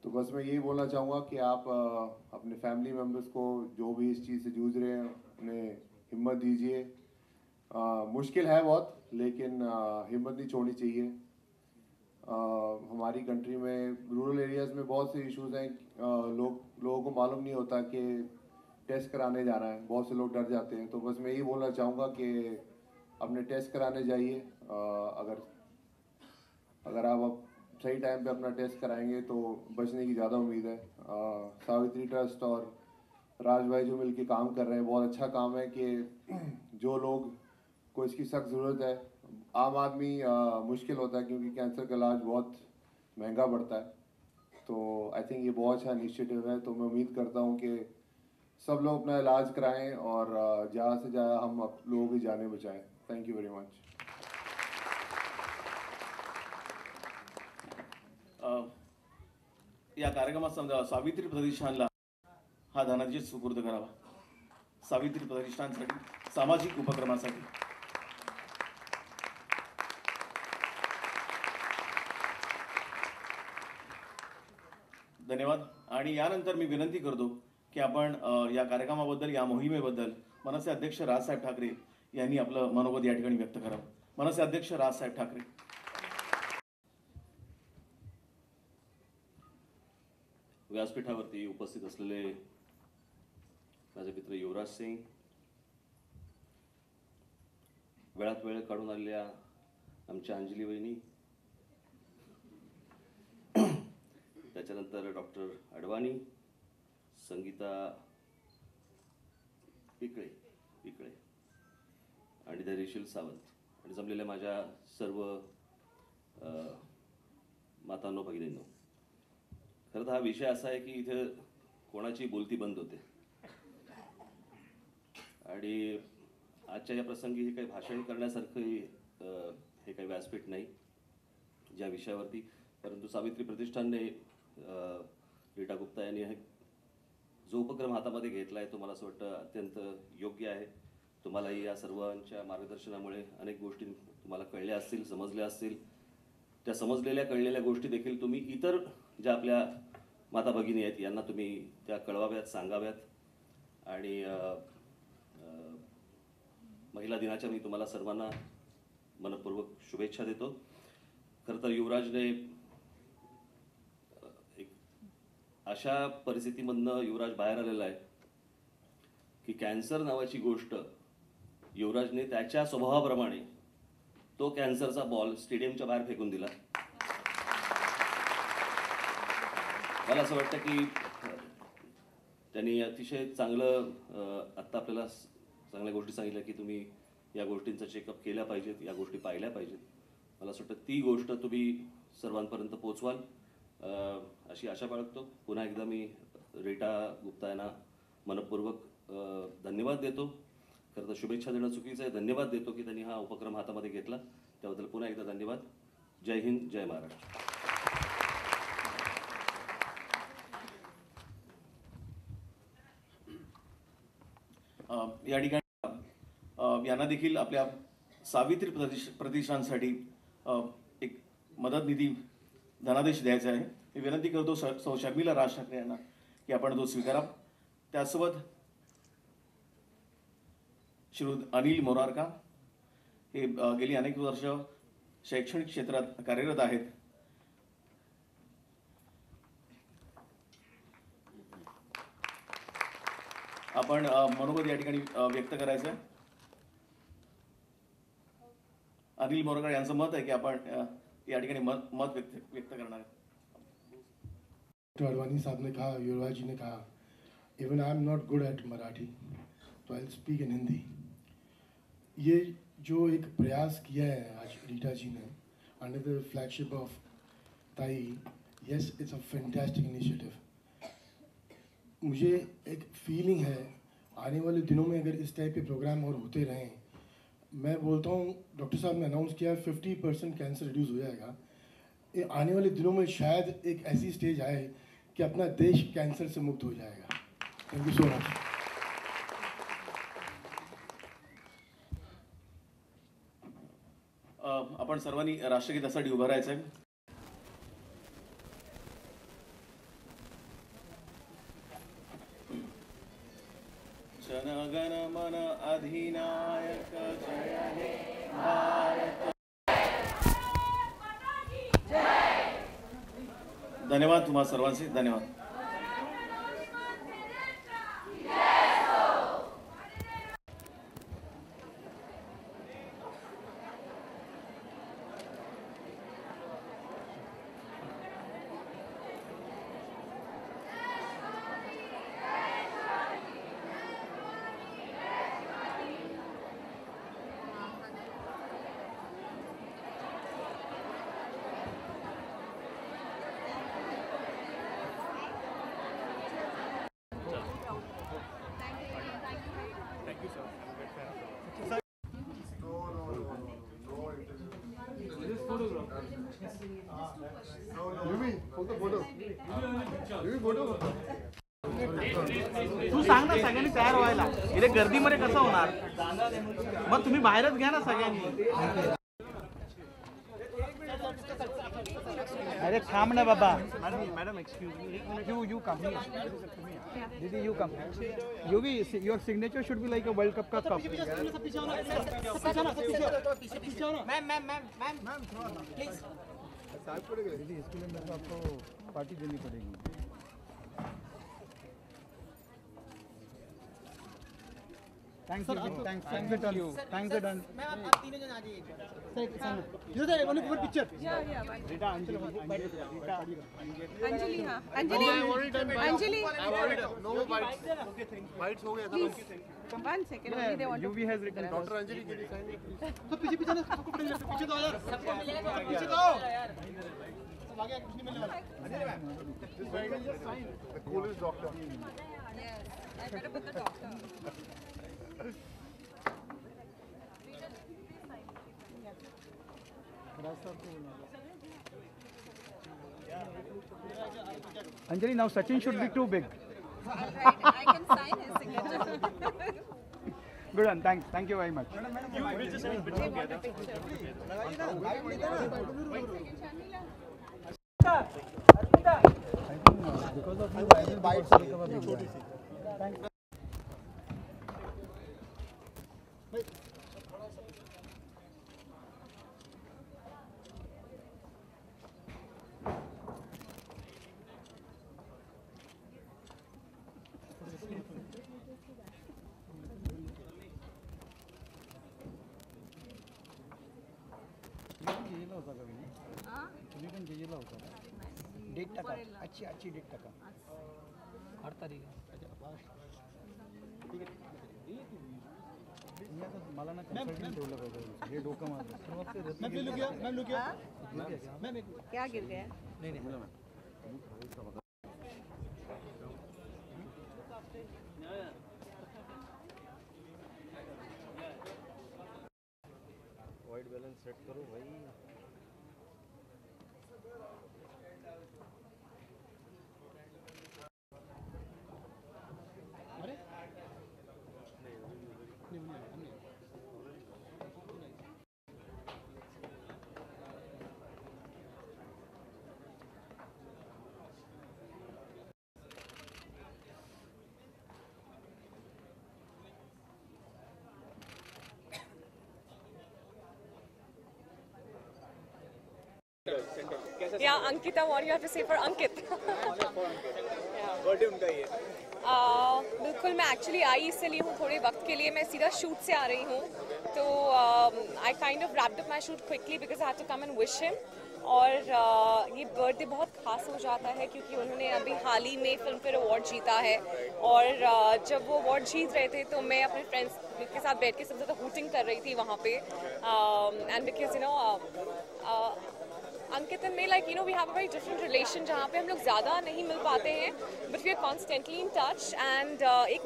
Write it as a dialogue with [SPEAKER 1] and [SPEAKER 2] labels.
[SPEAKER 1] तो बस मैं यही बोलना चाहूँगा कि आप अपने फैमिली मेम्बर्स को जो भी इस चीज़ से जूझ रहे हैं उन्हें हिम्मत दीजिए। मुश्किल है बहुत, लेकिन हिम्मत नहीं छोड़नी चाहिए। हमारी कंट्री में रूरल एरियाज़ में बहुत से इश्यूज हैं। लोगों को मालूम नहीं होता कि टेस्ट कराने जाना है, बहुत से लोग डर जाते हैं। तो बस मैं यही बोलना चाहूँगा कि अपने टेस्ट कराने जाइए। अगर अगर आप अब सही टाइम पे अपना टेस्ट कराएंगे तो बचने की ज़्यादा उम्मीद है। सावित्री ट्रस्ट और राज भाई जो मिलके काम कर रहे हैं, बहुत अच्छा काम है कि जो लोग को इसकी सख्त ज़रूरत है। आम आदमी मुश्किल होता है क्योंकि कैंसर का इलाज बहुत महंगा पड़ता है। तो आई थिंक ये बहुत अच्छा इनिशिएटिव है। तो मैं उम्मीद करता हूँ कि सब लोग अपना इलाज कराएं और ज़्यादा से ज़्यादा हम लोगों की जानें बचाएं। Thank you very much.
[SPEAKER 2] या कार्यक्रमात सावित्री प्रतिष्ठानला हा धनादेश सुपूर्द करावा। सावित्री प्रतिष्ठानसाठी सामाजिक उपक्रमासाठी धन्यवाद। आणि यानंतर मी विनंती करतो की आपण या कार्यक्रमाबद्दल, या मोहिमेबद्दल मनसे अध्यक्ष राजसाहेब ठाकरे यांनी आपलं मनोगत या ठिकाणी व्यक्त करावं। मनसे अध्यक्ष राजसाहेब ठाकरे।
[SPEAKER 3] व्यासपीठावरती उपस्थित असलेले माझे मित्र युवराज सिंग, वेळात वेळ काढून आलेल्या आमच्या अंजली वहिनी, त्याच्यानंतर डॉक्टर अडवाणी, संगीता इकडे आणि धैर्यशील सावंत आणि जमलेल्या माझ्या सर्व मातांनो, भगिनींनो, खरं तर हा विषय असा आहे की इथे कोणाची बोलती बंद होते आणि आजच्या या प्रसंगी हे काही भाषण करण्यासारखं हे काही व्यासपीठ नाही ज्या विषयावरती, परंतु सावित्री प्रतिष्ठानने रीटा गुप्ता यांनी जो उपक्रम हातामध्ये घेतला आहे तो मला असं वाटतं अत्यंत योग्य आहे। तुम्हालाही या सर्वांच्या मार्गदर्शनामुळे अनेक गोष्टी तुम्हाला कळल्या असतील, समजल्या असतील। त्या समजलेल्या कळलेल्या गोष्टी देखील तुम्ही इतर ज्या आपल्या माता भगिनी आहेत यांना तुम्ही त्या कळवाव्यात, सांगाव्यात। आणि महिला दिनाच्या मी तुम्हाला सर्वांना मनपूर्वक शुभेच्छा देतो। खरं तर युवराजने एक अशा परिस्थितीमधनं युवराज बाहेर आलेला आहे की कॅन्सर नावाची गोष्ट युवराजने त्याच्या स्वभावाप्रमाणे तो कॅन्सरचा बॉल स्टेडियमच्या बाहेर फेकून दिला। मला असं वाटतं की त्यांनी अतिशय चांगलं आत्ता आपल्याला चांगल्या गोष्टी सांगितल्या की तुम्ही या गोष्टींचा चेकअप केल्या पाहिजेत, या गोष्टी पाहिल्या पाहिजेत। मला असं वाटतं ती गोष्ट तुम्ही सर्वांपर्यंत पोहोचवाल अशी आशा बाळगतो। पुन्हा एकदा मी रीटा गुप्ता यांना मनपूर्वक धन्यवाद देतो। खरं तर शुभेच्छा देणं चुकीचं आहे, धन्यवाद देतो की त्यांनी हा उपक्रम हातामध्ये घेतला, त्याबद्दल पुन्हा एकदा धन्यवाद। जय हिंद, जय महाराष्ट्र।
[SPEAKER 2] या ठिकाणी यांना देखील आपल्या सावित्री प्रतिष्ठानसाठी एक मदत निधी धनादेश द्यायचा आहे। मी विनंती करतो सौ शर्मिला राज ठाकरे यांना की आपण तो स्वीकारा। त्यासोबत श्री अनिल मोरारका हे गेली अनेक वर्ष शैक्षणिक क्षेत्रात कार्यरत आहेत। आपण मनोगत या ठिकाणी व्यक्त करायचं। अनिल मोरकर यांचं मत आहे की आपण या ठिकाणी मत व्यक्त करणार आहे।
[SPEAKER 4] अडवाणी साहब ने कहा, युवराज जी ने कहा, even I am not good at Marathi, तो आई स्पीक इन हिंदी। ये जो एक प्रयास किया है आज रीटा जी ने अंडर द फ्लैगशिप ऑफ ताई, yes it's a fantastic initiative. मुझे एक फीलिंग है आने वाले दिनों में अगर इस टाइप के प्रोग्राम और होते रहें, मैं बोलता हूँ डॉक्टर साहब ने अनाउंस किया 50% कैंसर रिड्यूस हो जाएगा। आने वाले दिनों में शायद एक ऐसी स्टेज आए कि अपना देश कैंसर से मुक्त हो जाएगा। Thank you so much.
[SPEAKER 2] आपण सर्वांनी राष्ट्रगीतासाठी उभं राहायचं आहे। जनगण मन अधिनायक जय हे भारत। धन्यवाद तुम्हा सर्वांचे, धन्यवाद।
[SPEAKER 5] तू सांग ना सगळ्यांनी तयार व्हायला, इथे गर्दीमध्ये कसं होणार, मग तुम्ही बाहेरच घ्या ना सगळ्यांनी। अरे थांब ना बाबा। Madam excuse me, you come दीदी, यू कम, यू भी your signature should be like a world cup का कप। मैम प्लीज दीदी, इसके लिए मेरे को आपको पार्टी देनी पड़ेगी। Thanks thanks done. मैम आप तीनों जन आ जाइए sir, one for picture. Rita, Anjali,
[SPEAKER 6] Anjali, हाँ अंजलि, अंजलि
[SPEAKER 1] नो बाइट्स हो गया था।
[SPEAKER 6] 1 second, only they want to
[SPEAKER 5] UV has written
[SPEAKER 1] doctor Anjali के लिए साइन।
[SPEAKER 5] तो पीछे ना, सबको पीछे तो यार, पीछे तो सब आगे कुछ नहीं मिलने वाला।
[SPEAKER 1] The coolest doctor.
[SPEAKER 6] yes, I better put the doctor.
[SPEAKER 5] Anjali, now Sachin should be too big.
[SPEAKER 6] All right, I can sign his signature.
[SPEAKER 5] Good one, thanks. Thank you very much.
[SPEAKER 6] They want a picture.
[SPEAKER 5] Because of you, I will bite. Thanks. तुम्ही पण जेजेला होता, 1.5%, अच्छी 1.5%, 8 तारीख ठीक आहे। मला ना consulting ठेवलं पाहिजे, हे डोकं माझं।
[SPEAKER 6] क्या गिर गया?
[SPEAKER 5] नहीं
[SPEAKER 3] वाइट बैलेंस सेट करो भाई।
[SPEAKER 7] Yeah, Ankita, what do you have to say for Ankit?
[SPEAKER 5] Birthday उनका ही है।
[SPEAKER 7] बिल्कुल, मैं एक्चुअली आई इसलिए हूँ थोड़े वक्त के लिए, मैं सीधा शूट से आ रही हूँ, तो I kind of wrapped up my shoot quickly because I had to come and wish him. और ये बर्थडे बहुत खास हो जाता है क्योंकि उन्होंने अभी हाल ही में फिल्म फेयर अवार्ड जीता है, और जब वो अवार्ड जीत रहे थे तो मैं अपने फ्रेंड्स के साथ बैठ के सबसे ज़्यादा हूटिंग कर रही थी वहाँ पे, and because you know Ankit and मैं, like you know, we have a very different relation जहाँ पे हम लोग ज़्यादा नहीं मिल पाते हैं, but we are constantly in touch, and एक